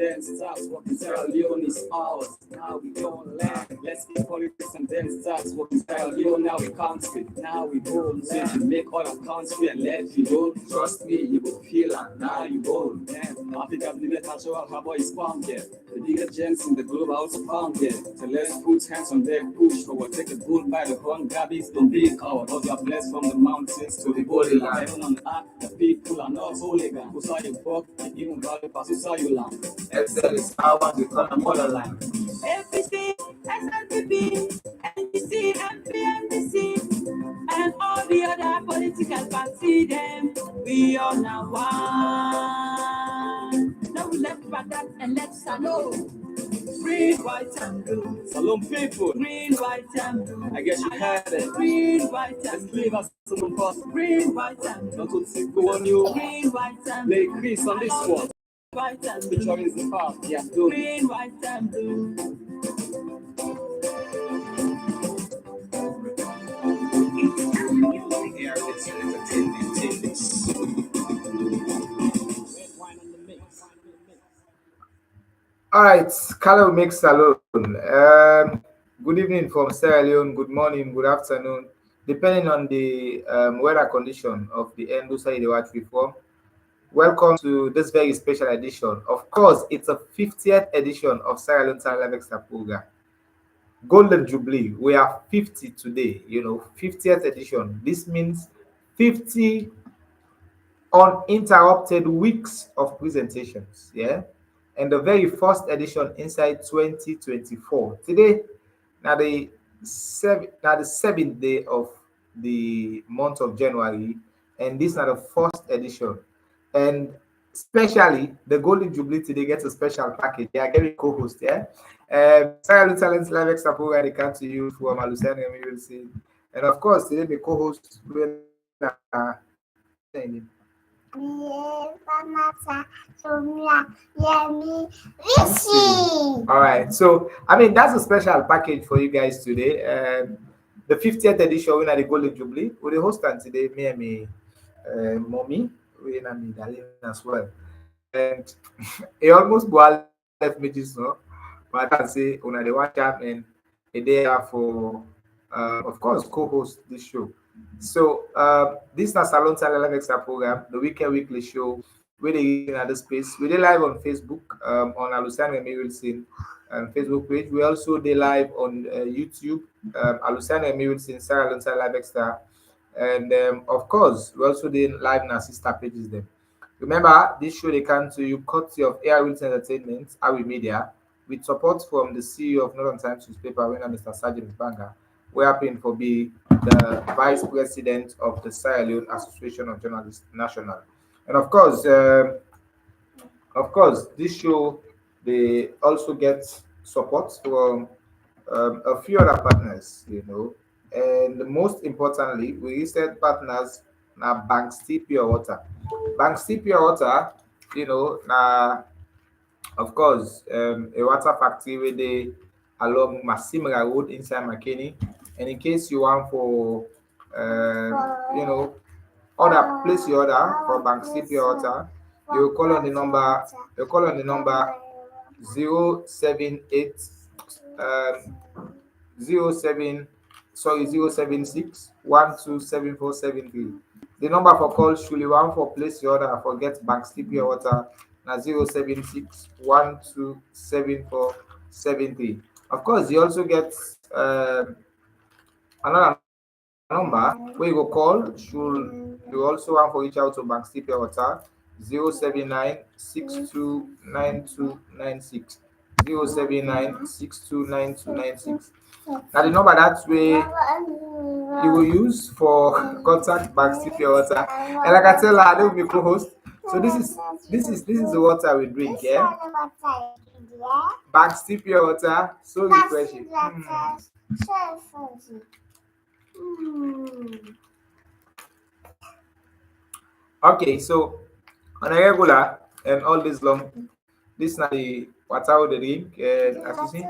then starts working. Sierra Leone is ours. Now we don't land. Let's keep politics and then starts working. Sierra Leone, now we country. Now we bold. And make all our country and let you go. Trust me, you will feel and now you bold. Africa's biggest natural harbor is found here. The biggest gems in the globe are also found here. So let's put hands on deck, push forward. Take a bull by the horn, grab it, don't be a coward. All you are blessed from the mountains to the holy land. Heaven on earth, the people are not hooligan. Who saw you walk, even value pass, who saw you land. Excel is power, we call them motherland. Everything, SLPP, NDC, MPNDC, and all the other political parties, them, we all now one. Now we left back and let's salute. Green, white, and blue. Salon people. Green, white, and blue. I guess you heard it. Green, white, and blue. Leave us some first. Green, white, and blue. Don't go on you. Green, white, and Lay blue. Chris on this one. White and Which blue. one is the part? Yeah, do. Green, white, and blue. All right, Carlo makes salon. Good evening from Sierra Leone, good morning, good afternoon, depending on the weather condition of the end of the watch reform. Welcome to this very special edition. Of course, it's a 50th edition of Sierra Leone Live Extra program. Golden Jubilee. We are 50 today, 50th edition. This means 50 uninterrupted weeks of presentations. Yeah. And the very first edition inside 2024. Today, now the 7th day of the month of January, and this is the first edition. And especially the Golden Jubilee today gets a special package. They are getting co-host, yeah. Sierra Leone Talents Live Extra program they come to you from Luciano and Wilson. And of course, today the co-host will all right, so I mean that's a special package for you guys today. The 50th edition we the Golden Jubilee with the host and today me and me mommy we and me darling as well. And it almost boiled left me just no, but I can say on the one time and a day for of course co-host this show. So this is a Salon Live Extra program, the weekly show where they in other space. We live on Facebook on Alusan and Wilson Facebook page. We also live on YouTube, Alusan and Wilson, Salon Live Extra, and of course we also live in our sister pages. Them. Remember, this show they come to you courtesy of Air Wilson Entertainment, Awi Media, with support from the CEO of Northern Times newspaper, when Mr. Sergeant Banga. We happen to be the Vice President of the Sierra Leone Association of Journalists National. And of course, this show, they also get support from a few other partners, And most importantly, we listed partners now Bank Steep Pure Water. Bank Steep Pure Water, now, of course, a water factory where they along Massimra Road inside McKinney. And in case you want for, order, place your order for Bank Steep Water, you call on the number, 078 076 127473. The number for call should you want for place your order for get Bank Steep Water na 076 127473. Of course, you also get another number where you go call. Should you also want to reach out to Bank Steep Water 079 629296 079 629296. Now the number that way you will use for contact Bank Steep Water. And like I tell her, I don't be co-host. So this is the water we drink, yeah. Bank Steep Water, so refreshing. Okay, so on a regular and all this long, this is the water we drink, and as you see.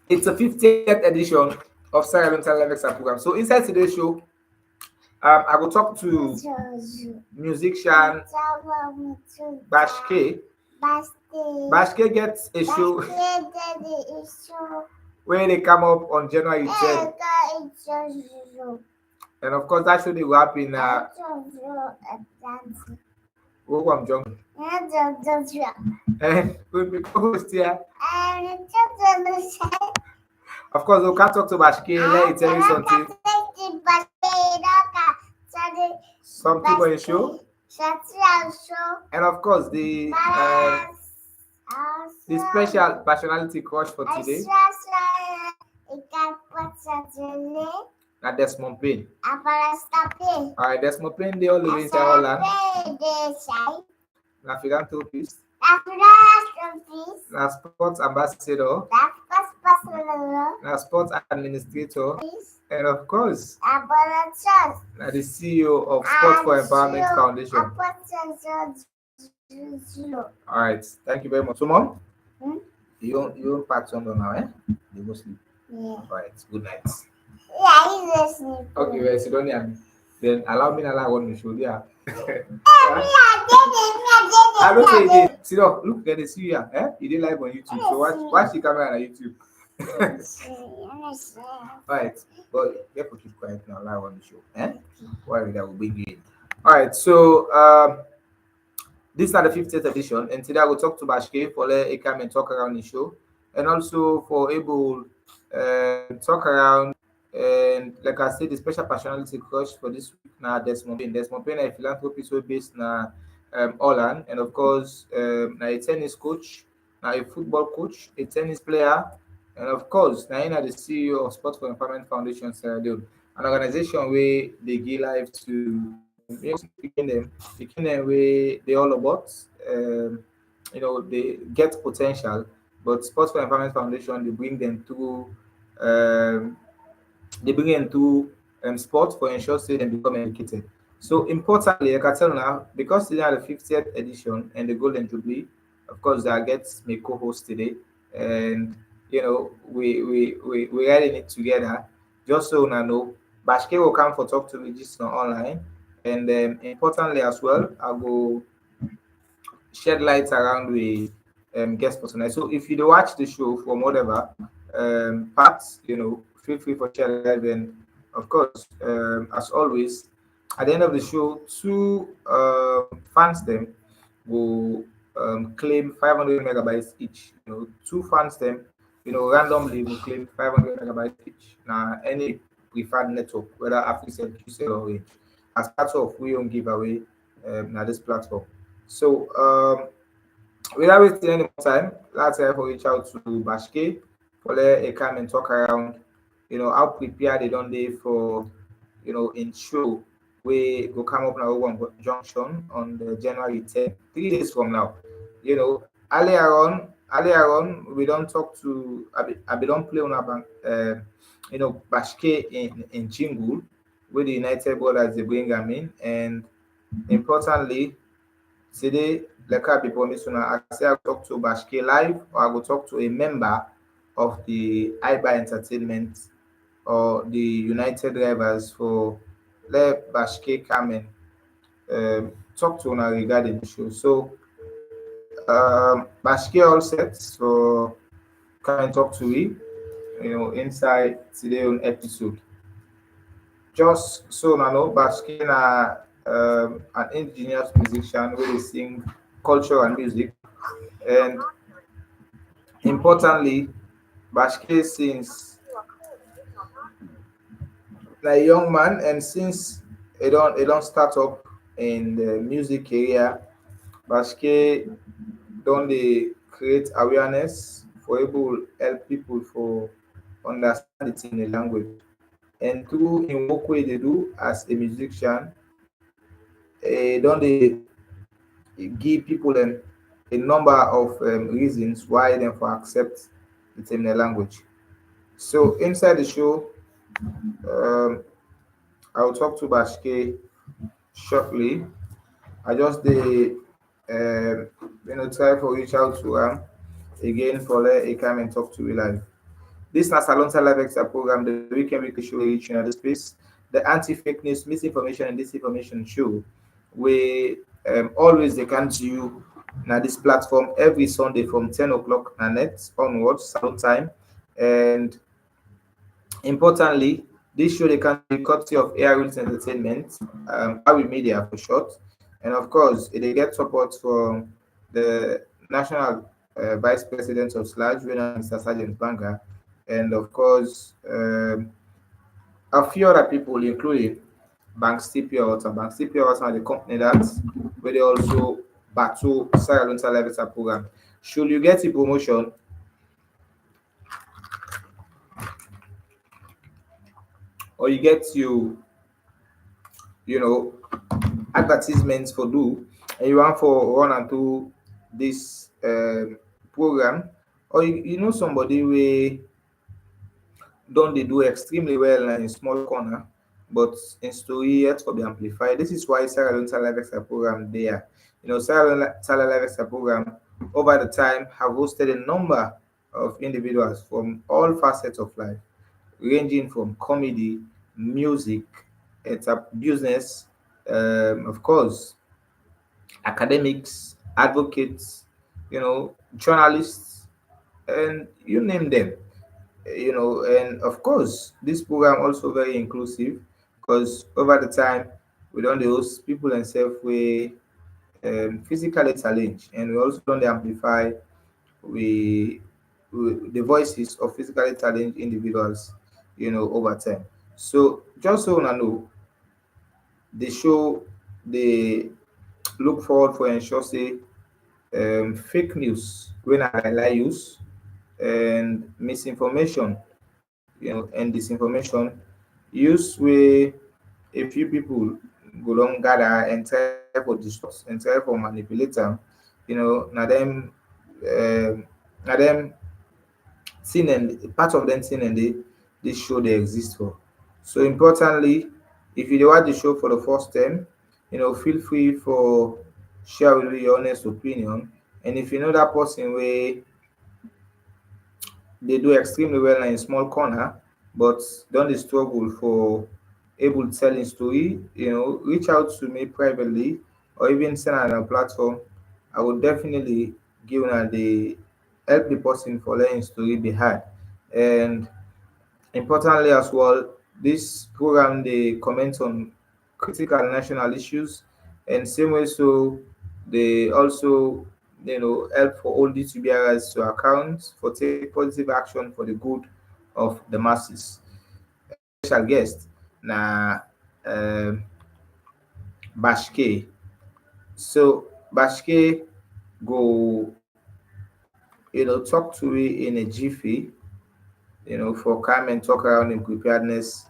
It's a 50th edition of Sierra Leone Live Extra program. So inside today's show, I will talk to musician Bashke. Bashke gets a show where they come up on January 10th. And of course, that show they will happen Wogwam Junction. And we'll be co-host here. Of course, we can't talk to Bashke. Let me tell you something. Something for the show. And of course, the special personality crush for today. Now Desmond Payne. Alright, Desmond Payne, they all live in Holland. Now philanthropist. Now sports ambassador. Now sports administrator. And of course, now the CEO of Sport for Empowerment Foundation. Alright, thank you very much. So, Mom, you don't pack some now, eh? You go sleep. Yeah. Alright, good night. Yeah, he's listening. Okay, well, sit down here. Then allow me to allow one to show you. I don't say it. Sit down. Look, they see you here. Eh? You didn't live on YouTube. So watch the camera on YouTube. Alright, but you have to keep quiet now. Allow on the show. Eh? Why that will bring you in. Alright, so this is the 50th edition, and today I will talk to Bashke for a come and talk around the show, and also for able talk around. And like I said, the special personality crush for this week now Desmond Payne. Desmond Payne, a philanthropist based na Holland, and of course, now a tennis coach, now a football coach, a tennis player, and of course, now the CEO of Sport for Empowerment Foundation Sierra Leone, an organization where they give life to picking them where they all about. They get potential, but Sport for Empowerment Foundation they bring them to. They bring into sport for ensure say they become educated. So importantly, I can tell now, because today are the 50th edition and the Golden Jubilee, of course, I get my co-host today, and we writing it together. Just so I know, Bashke will come for talk to register online, and importantly as well, I will shed light around the guest personnel. So if you do watch the show from whatever parts, feel free for share live. And of course, as always, at the end of the show, two fans them will claim 500 megabytes each. Two fans them, randomly will claim 500 megabytes each. Now, any preferred network, whether Africell, QCell, or Range, as part of we don't give away now this platform. So, without wasting any more time, let's reach out to Bashke for a come and talk around, how prepared they don't they for, in show we go come up now one junction on the January 10th, 3 days from now. Earlier on, we don't talk to, I don't play on a bank, Bashke in Jingle with the United Brothers they bring them in, and importantly, today, like I be promised, I say I'll talk to Bashke live, or I will talk to a member of the IBA Entertainment or the United Drivers for let Bashke come and talk to her regarding the show. So, Bashke all set, so come and talk to me, inside today on episode. Just so I know, Bashke an indigenous musician where they sing culture and music, and importantly, Bashke since a young man, and since it don't start up in the music area, Bashke don't they create awareness for able help people for understand it in the language, and through in what way they do as a musician, don't they give people a number of reasons why they for accept it in the language. So inside the show, I will talk to Bashke shortly. I just try for reach out to him again for let a come and talk to you live. This is Salon Live Extra program, the weekend show reaching at the space. the anti-fake news, misinformation, and disinformation show. We always they come to you now this platform every Sunday from 10 o'clock and net onwards, salon time. And importantly, this show they can be courtesy of Air Wheels Entertainment, Awi Media for short. And of course, they get support from the National Vice President of SLAJ, Mr. Sergeant Banga, and of course, a few other people, including Bank Pure Water. Bank Pure Water are the company that where they also battle Sarah Lunta Levita program. Should you get a promotion, or you get you know advertisements for do, and you want for run and do this program, or you know somebody where don't they do extremely well in small corner, but in story yet for the amplified. This is why Sarah Lunta Live Extra program there. Sarah Live Extra program over the time have hosted a number of individuals from all facets of life, ranging from comedy, music, business, of course, academics, advocates, journalists, and you name them. And of course, this program also very inclusive because over the time we don't host people and self we physically challenge, and we also don't amplify we, the voices of physically challenged individuals, over time. So just so I know, the show they look forward for ensure say fake news when I lie use and misinformation, and disinformation use where a few people go down gather and try for distort and try for manipulate them, now them now them sin and part of them sin and this show they exist for. So importantly, if you dey watch the show for the first time, feel free for share with me your honest opinion. And if you know that person where they do extremely well in small corner, but don't dey struggle for able telling story, reach out to me privately or even send on a platform. I would definitely give una the help the person for letting story be heard. And importantly as well, this program they comment on critical national issues, and same way so they also help for all DTBRs to account for take positive action for the good of the masses. Special guest na um, Bashke. So Bashke go talk to me in a jiffy, for come and talk around in preparedness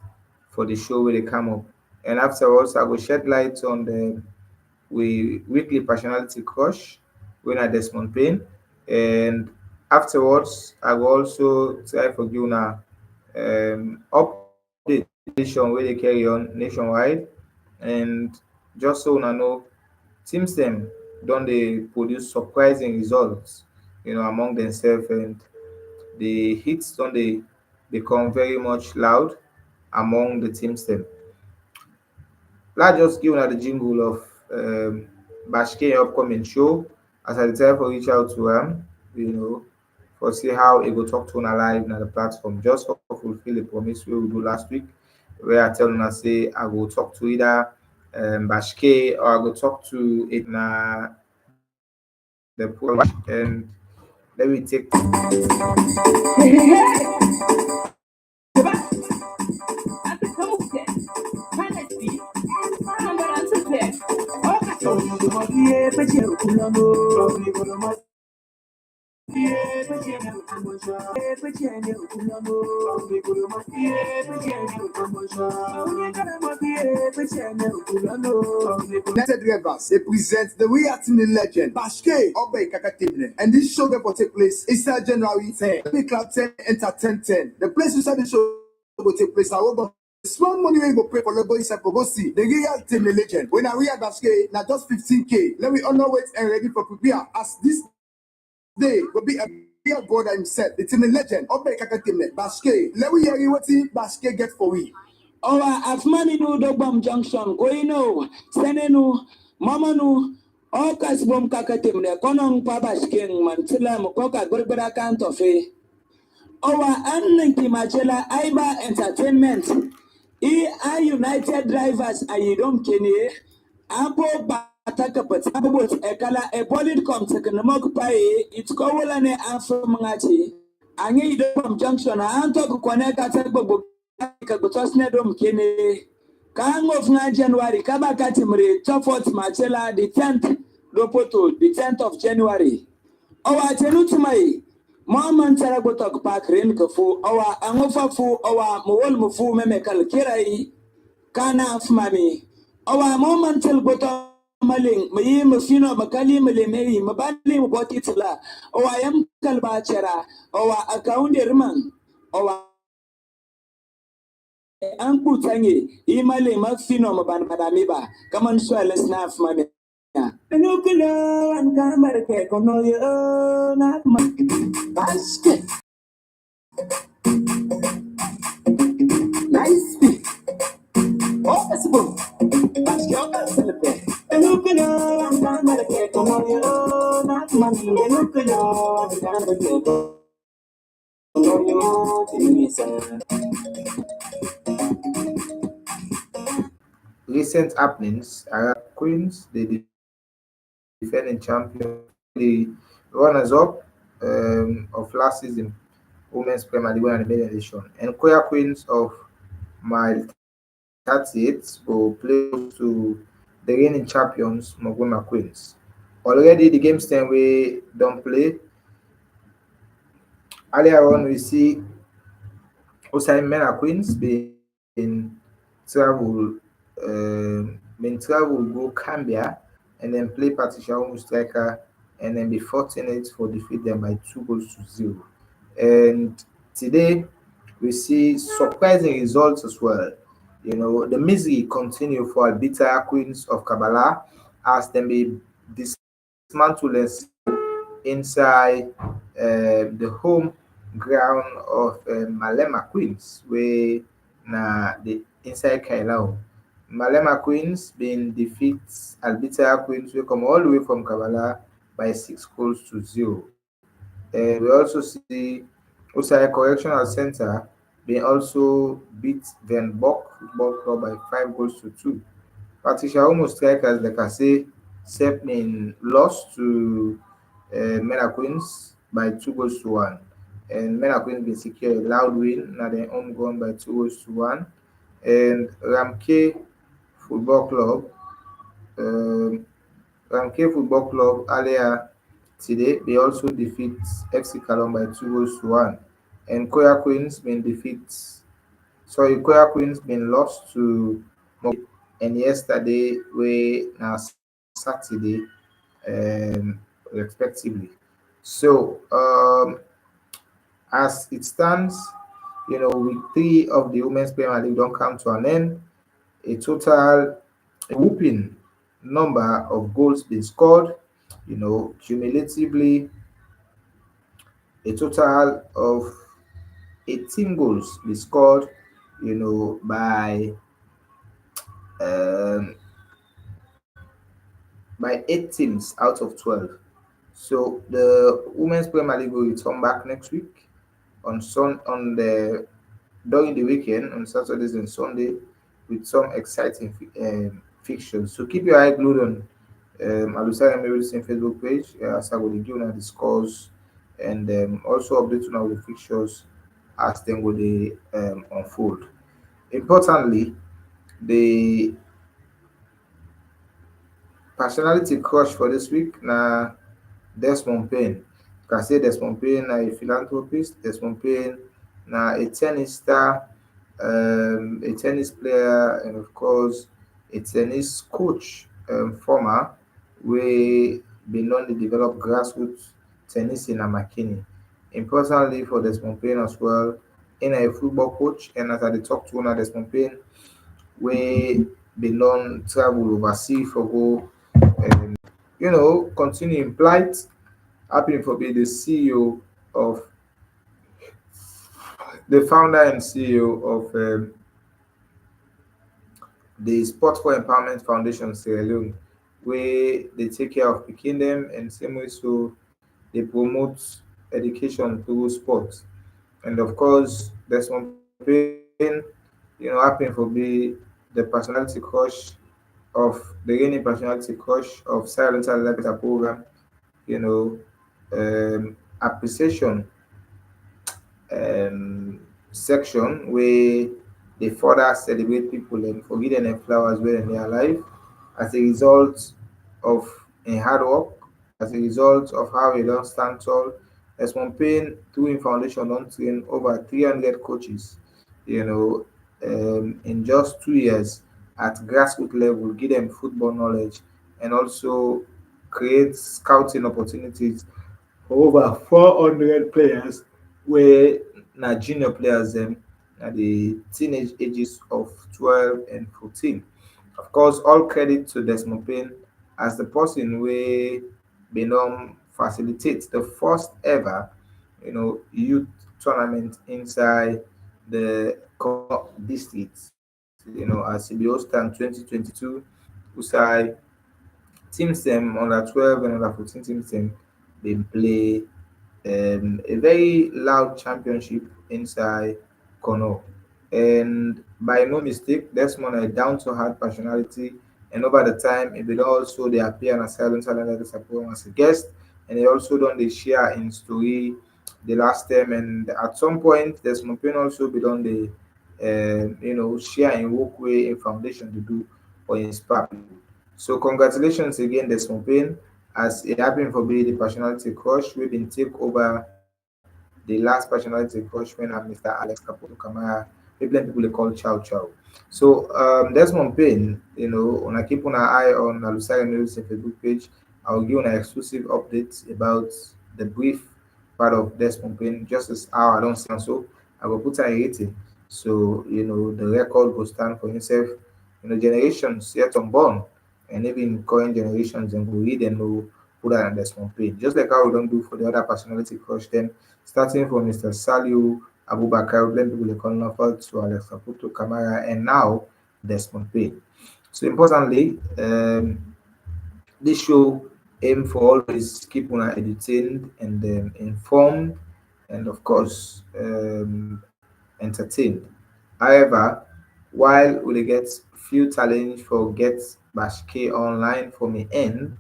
for the show where they come up. And afterwards, I will shed light on the weekly personality crush when I Desmond Payne. And afterwards, I will also try for you now update edition where they carry on nationwide. And just so I know, teams them don't they produce surprising results, among themselves, and the hits don't they become very much loud among the teams them. Let's just give out the jingle of Bashke upcoming show as I try for reach out to him, for see how he go talk to una live on the platform. Just for fulfill the promise we will do last week, where I tell una say I will talk to either Bashke or I go talk to it na the program, and let me take United Rivers, they present the reacting legend Bashke Obey Kakatibne. And this show will take place inside January 10. Big Club 10 enter 1010. The place inside the show will take place. I will small money we go pay for the boys for go see the real team the legend. When I react Bashke, now just 15K. Let me honor wait and ready for prepare as this day will be a real brother himself. The team the legend Obey Kakatibne Bashke. Let me hear you what Bashke get for we. Owa afmami nu dogbam junction goino senenu mamanu okas bom kakatimne konong pabashking mantila mukoka gurbara kanto fe. Owa anninki machela aiba entertainment. A United Drivers ayidom kene abo bataka pat abo ekala e bolid kom teknomok pae itkowola ne afro mangati. Anyi idom junction anto kukoneka tekbo Kagutosne dom kene Kang of January Kabakati Mre Chofort Machela the 10th Lopoto the 10th of January. Our tenutumai Maman Taragotok Park Renkafu our Angofafu our Mowol Mufu Memekal Kirai Kana of Mami. Our moment till bottom maling Mayim Fino Makali Malimei Mabali Botitla or I am Kalbachera or account Riman or Uncle Tangy, Imale Mafino Mabanamiba, come on, swell and snaff money. Nuclear and Camarake, Conoyo, not much. Basket. Nice feet. Oh, that's a boom. Basket. Nuclear and Camarake, Conoyo, not money. Nuclear and Camarake, Conoyo, Recent happenings are Queens, the defending champion, the runners-up of last season Women's Premier League and the main edition, and Koya Queens of Mile 38 will play to the reigning champions Mogwema Queens. Already the games 10 we don't play. Earlier on we see Osai Mena Queens being travel go Cambia and then play Patricia Omu striker and then be fortunate for defeat them by 2 goals to 0. And today we see surprising results as well. You know, the misery continue for Albita Queens of Kabbalah as they be dismantled inside the home ground of Malema Queens, where na the inside Kailao. Malema Queens been defeats Albita Queens, we come all the way from Kabbalah by 6 goals to 0. And we also see Usai Correctional Center being also beat Van Bock Football Club by 5 goals to 2. Patricia Omo strikers, like I say, Sepnin lost to Mena Queens by 2 goals to 1. And Mena Queens been secure a loud win, now their home gone by 2 goals to 1. And Football Club, um, Ramke Football Club earlier today, they also defeat FC Kalon by 2 goals to 1. And Koya Queens been lost to and yesterday we now Saturday respectively. So as it stands, you know, week 3 of the Women's Premier League don't come to an end. A whooping number of goals been scored, you know, cumulatively a total of 18 goals be scored, you know, um, by 8 teams out of 12. So the Women's Premier League will return back next week on the during the weekend on Saturdays and Sunday with some exciting fixtures. So keep your eye glued on Alusai Medicine Facebook page as I will give you the scores and also update on our fixtures as them will they unfold. Importantly, the personality crush for this week na Desmond Payne. You can say Desmond Payne na a philanthropist, Desmond Payne na a tennis star, a tennis player, and of course a tennis coach, former, we been known to develop grassroots tennis in Amakini. Importantly for Desmond Payne as well, in a football coach, and as I talk to one Desmond Payne, we been known travel overseas for go, you know, continue in plight, happening for being the CEO of the founder and CEO of the Sport for Empowerment Foundation Sierra Leone, where they take care of picking them, and same way so they promote education through sports. And of course, there's one pain, happen for be the personality crush of the reigning personality crush of Silent Lecture program, you know, appreciation um, section where they further celebrate people and forget them flowers when they are alive as a result of a hard work, as a result of how they don't stand tall. As one paying through in foundation don't train over 300 coaches, in just 2 years at grassroots level, give them football knowledge and also create scouting opportunities for over 400 players where na junior players dem at the teenage ages of 12 and 14. Of course, all credit to Desmond Payne as the person wey bin don facilitate the first ever youth tournament inside the district, as e be host am 2022 usai teams dem under 12 and under 14 teams dem bin play a very loud championship inside Kono. And by no mistake, Desmond a down to earth personality. And over the time, he will also they appear on a silent talent as a guest. And he also done the share in story the last time. And at some point, Desmond Payne also be done the share in walkway in foundation to do or inspire people. So congratulations again, Desmond Payne, as it happened for being the personality crush. We've been take over the last personality crush when I'm Mr. Alex Caputo Camara. People and people they call Chow Chow. So Desmond Payne, when I keep an eye on Alusari News Facebook page, I'll give you an exclusive update about the brief part of Desmond Payne, just as how I don't sound so. I will put a rating. So, the record will stand for himself. Generations yet unborn and even current generations and will read and know who that on this one page. Just like how we don't do for the other personality crush them, starting from Mr. Saliu Abubakar, then people they call Nafal to Alex Caputo Camara, and now Desmond Payne. So importantly, this show aim for always keep on entertained and informed and of course entertained. However, while we get few challenge for get Bashke online for me end,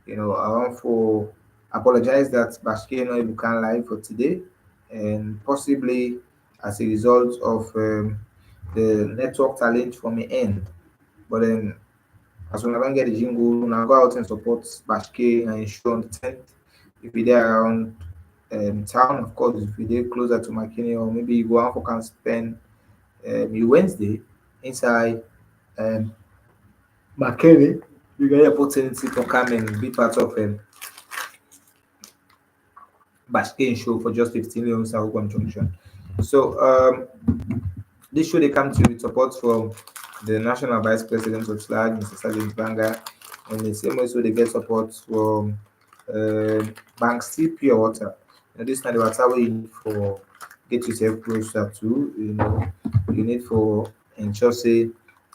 I want for apologize that Bashke no able can live for today and possibly as a result of the network challenge for me end. But then as when I don't get the jingle, when I go out and support Bashke and show on the 10th, if you're there around town, of course, if you're there closer to McKinney, or maybe you go out for can spend your Wednesday inside McKinney, you get the opportunity to come and be part of Bashke show for just 15 million South Junction. So this show they come to with support from the National Vice President of SLAG, Mr. Salim Banga, and the same way so they get support from Bank Sea Pure Water. This is not the water we need for get yourself closer to, you need for ensure say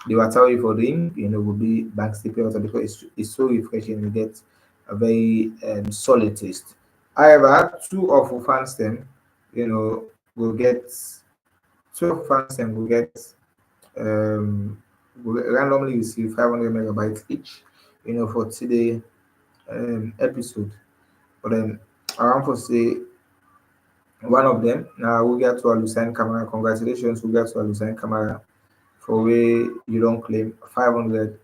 the water we for drink, will be Bank Sea Pure Water because it's so refreshing, you get a very solid taste. However, two of our fans them, will get two of fans them will get will randomly receive 500 megabytes each, for today episode. But then I want to say one of them now we get to a Lucien Camera. Congratulations, we get to a Lucien Camera for where you don't claim 500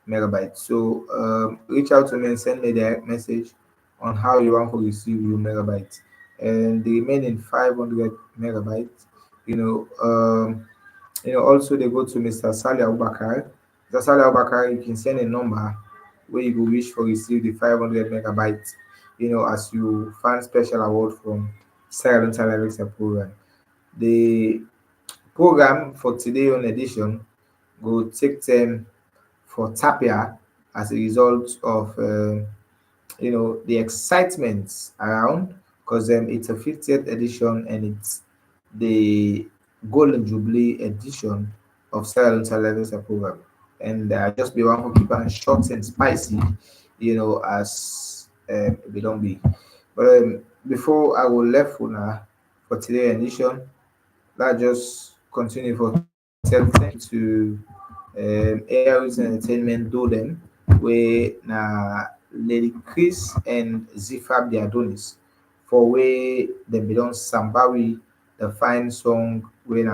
megabytes. So reach out to me and send me the message on how you want to receive your megabytes. And the remaining 500 megabytes, also they go to Mr. Salih Abubakar. Mr. Salih Abubakar, you can send a number where you will wish for receive the 500 megabytes, as you find special award from Silent Alexa program. The program for today on edition will take them for Tapia as a result of the excitement around because it's a 50th edition and it's the Golden Jubilee edition of Silent Alexa program. and just be one for keep and short and spicy, as we don't be. But before I will left for now for today edition, let's just continue for tell thank to Airways Entertainment do them where na Lady Chris and Zifab the Adonis for where them be done Sambawi the fine song when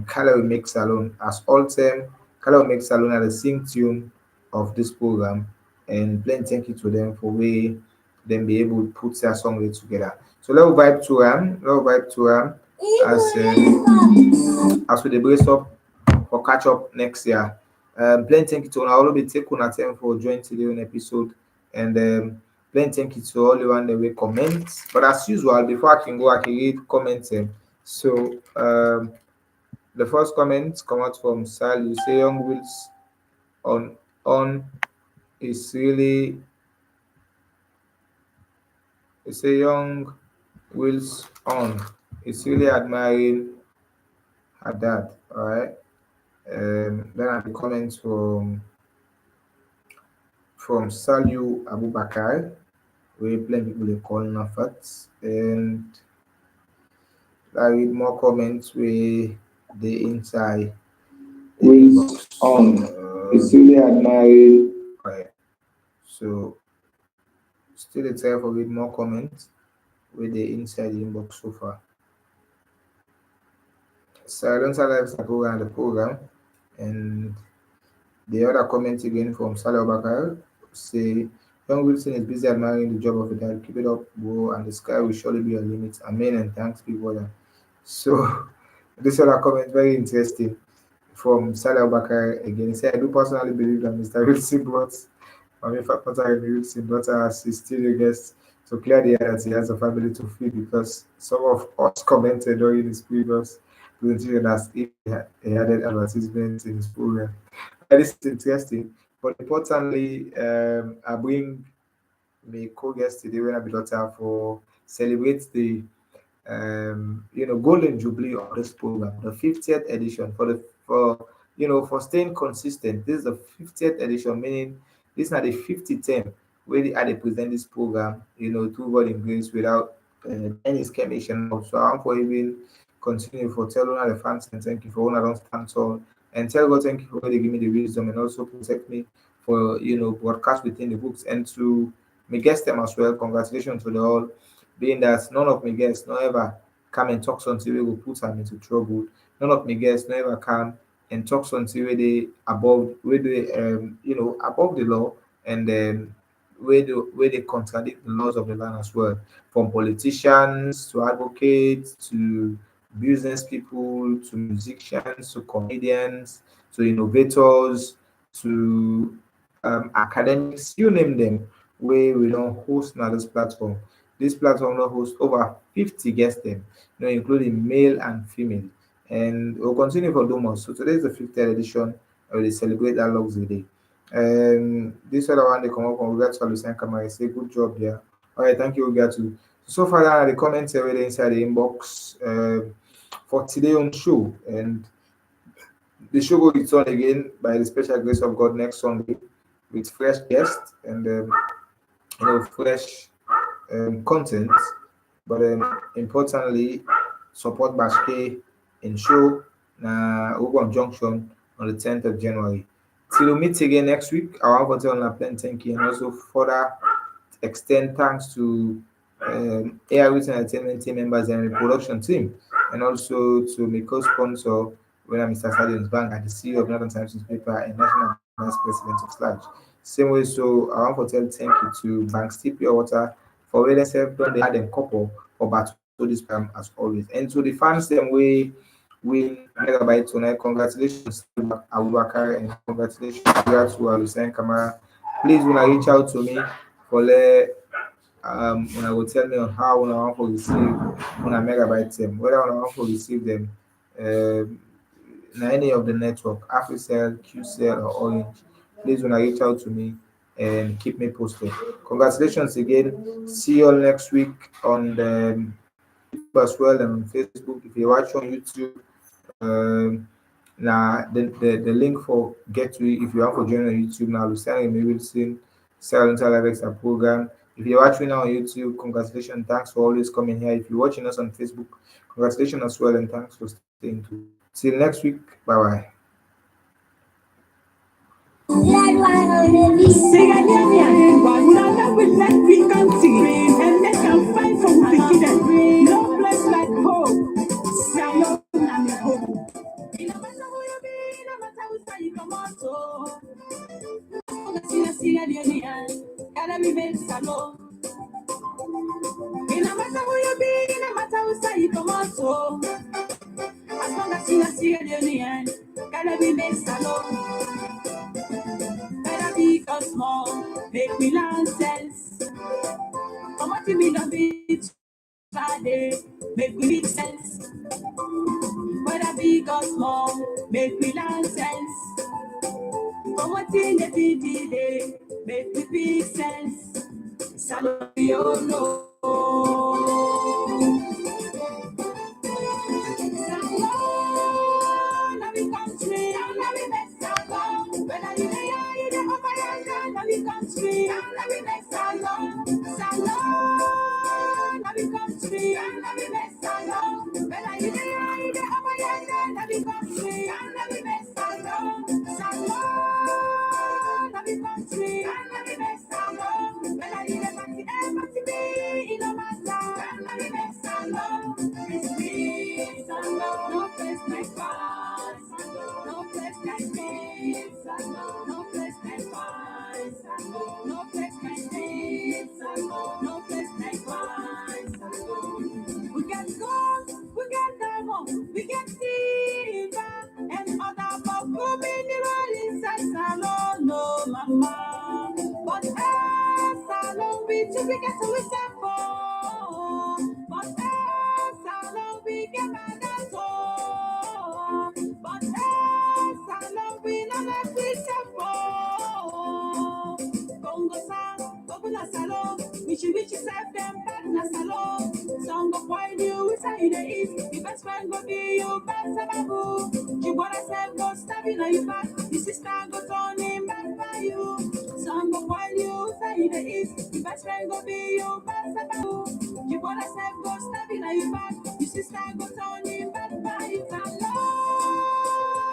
Calorie Make Salon as all time Calorie Make Salon are the sing tune of this program, and plain thank you to them for where them be able to put their song together. So let's vibe to as we dey brace up for catch up next year. Plenty thank you to all will be taking our time for joining today on episode, and plenty thank you to all the one that will comment. But as usual, before I can go, I can read comments. So the first comment come out from Sal. You say Young Wills on is really. You say Young Wills on is really admiring her dad. All right. Then I the comments from Salu Abubakar, where plenty people they call Nafat, and I read more comments where the inside Wills on is really admiring. right. So still it's time for read more comments with the inside inbox so far. Silence Alive program the program, and the other comment again from Salah Bakar say Young Wilson is busy admiring the job of the dad. Keep it up, bro, and the sky will surely be your limit. Amen and thanks be for that. So this other comment very interesting from Salah Bakar again. He said, I do personally believe that Mr. Wilson brought Mami Fatmata and Wilson daughter as his studio guest to clear the air that he has a family to feed, because some of us commented during his previous presentation as if he had advertisements in his program. This is interesting, but importantly, I bring my co-guest today when I be daughter for celebrate the golden jubilee of this program, the 50th edition for staying consistent. This is the 50th edition, meaning this is not the 50th term where they present this program, through God in grace without any schemation. So I'm for even continue for telling all the fans and thank you for all I don't stand tall, and tell God thank you for they give me the wisdom and also protect me for broadcast within the books, and to me guest them as well. Congratulations to the all, being that none of my guests no ever come and talk something we will put them into trouble. None of my guests no ever come and talk something where they above the law, and then where they contradict the laws of the land as well. From politicians to advocates to business people to musicians to comedians to innovators to academics, you name them, where we don't host now this platform. This platform will host over 50 guests, them, including male and female. And we'll continue for do more. So today is the 50th edition, where they celebrate that luxury day. This other one they come up on regard to Lucien Kamara. Say good job there. All right, thank you, regard to. So far, now the comments are already inside the inbox for today on show, and the show will return again by the special grace of God next Sunday with fresh guests and fresh content, but importantly, support Bashke in show na Ogon Junction on the 10th of January. Till we meet again next week, I want to tell you thank you, and also further extend thanks to Airways Entertainment team members and the production team, and also to my co-sponsor, when I'm Mr. Stadium's Bank, at the CEO of Northern Times newspaper and National Vice President of Sludge. Same way, so I want to tell thank you to Bank Steve Pure Water for where they done they had them couple for battle this time as always. And to the fans them we megabyte tonight, congratulations to Abubakar and congratulations to Lucien Kamara. Please when I reach out to me for when I will tell me on how when I want to receive when I megabyte them, whether I want to receive them any of the network, AfriCell, QCell or Orange. Please when I reach out to me and keep me posted. Congratulations again. See you all next week on the YouTube as well and on Facebook. If you watch on YouTube, Now the link for get to it if you want to join on YouTube now, Luciano may will soon sell into Alexa program. If you're watching now on YouTube, congratulations, thanks for always coming here. If you're watching us on Facebook, congratulations as well, and thanks for staying tuned. Till next week, bye bye. And they can find from beginning. No place like home. Salon and home. No matter who you be, no matter who say you come out, so. Gotta be made salon. No matter who you be, no matter who say you come out, so. As long as you see the union, gotta be made salon. Better be small, make me nonsense. Come on to me, don't be Friday, make me make sense. Whether big or small, make me nonsense. Come on to the day, make me big sense. Salon, you know. Salon, let me country, let me make salon. Whether you lay the upper let me country, let me make salon. Salon, let me country, let me make salon. Whether you lay the upper let me country, let me make salon. Salon, let me country, let me make salon. Whether you lay the be in a matter, let me make salon. It's me, salon, no place like fun, no place like me, salon, no place like fun, no place like me, salon, no place like fun. We get gold, we get diamond, we get silver, and other folk mineral inside salon, no mama. But salon we get to we stand for. But salon we get mad at all. But salon we not let we stand for. Congo sa, Congo na salon. Wichi self them back na salon. Song of why you say the east. The best friend go be you best sababu. You wanna self go stabbing on your back. The sister go turn him back by you. Song of why you say the east. The best friend go be you best sababu. You wanna self go stabbing on your back. The sister go turn him back by you. Salon,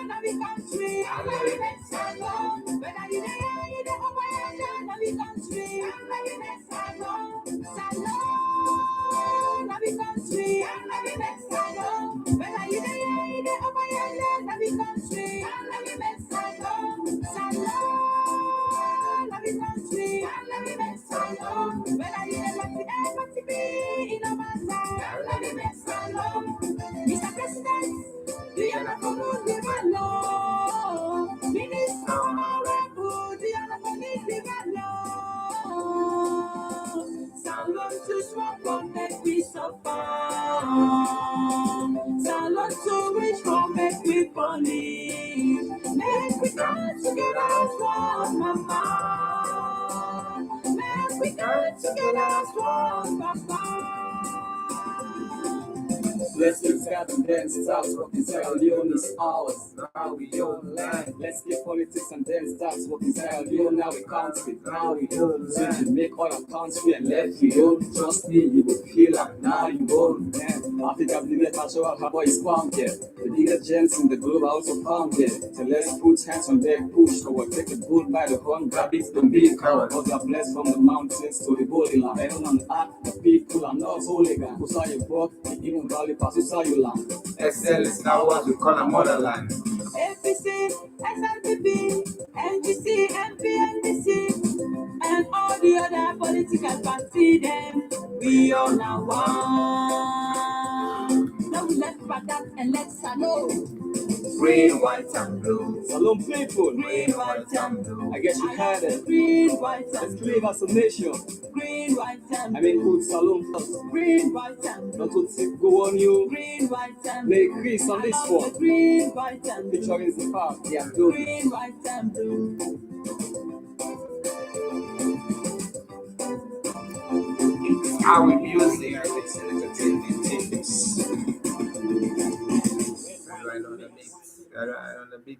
now we country. Now we make salon. Whether you the over now we country. Now we make salon. Salon, now we country. Now we make salon. Whether you the over now we country. Now we make salon. Salon, now we country. Now we make salon. Whether you the be in a matter. Now we make salon. Mr. President, do you not promote the law? Minister, do you not promote the law? Salon to smoke, but make me suffer. Salon to rich, but make me funny. Make me come together as one, mama. Make me come together as one, papa. Let's get together and dance, start working Sierra Leone is ours. Now we own land. Let's get politics and then start working Sierra Leone. Now we country, now we own land. Make all your country and let you own. Trust me, you will feel like now you own land. Africa, the cultural harbor is found here. The biggest gems in the globe are also found here. So let's put hands on their push forward. Take the bull by the horn, grab it, don't be a coward. Cause are blessed from the mountains to the holy land. Heaven on earth, the people are not holy God. Who saw you walk, even valley passes saw you land. Excel is now what we call a motherland. APC, SLPP, NGC, MP, NDC, and all the other political parties, them, we all now one. Now we let's back up and let's know. Green, white, and blue. Salon people, Green, white, and blue. I guess you heard it. Green, white, Let's and live as a nation. green, white, and I mean, good salon first. green, white, and Not to go on you. green, white, and Play Chris on this one. green, white, and Featuring the park. Yeah, do. green, white, and blue. It's our music. Entertainment tips. Right on the mix. On the beat.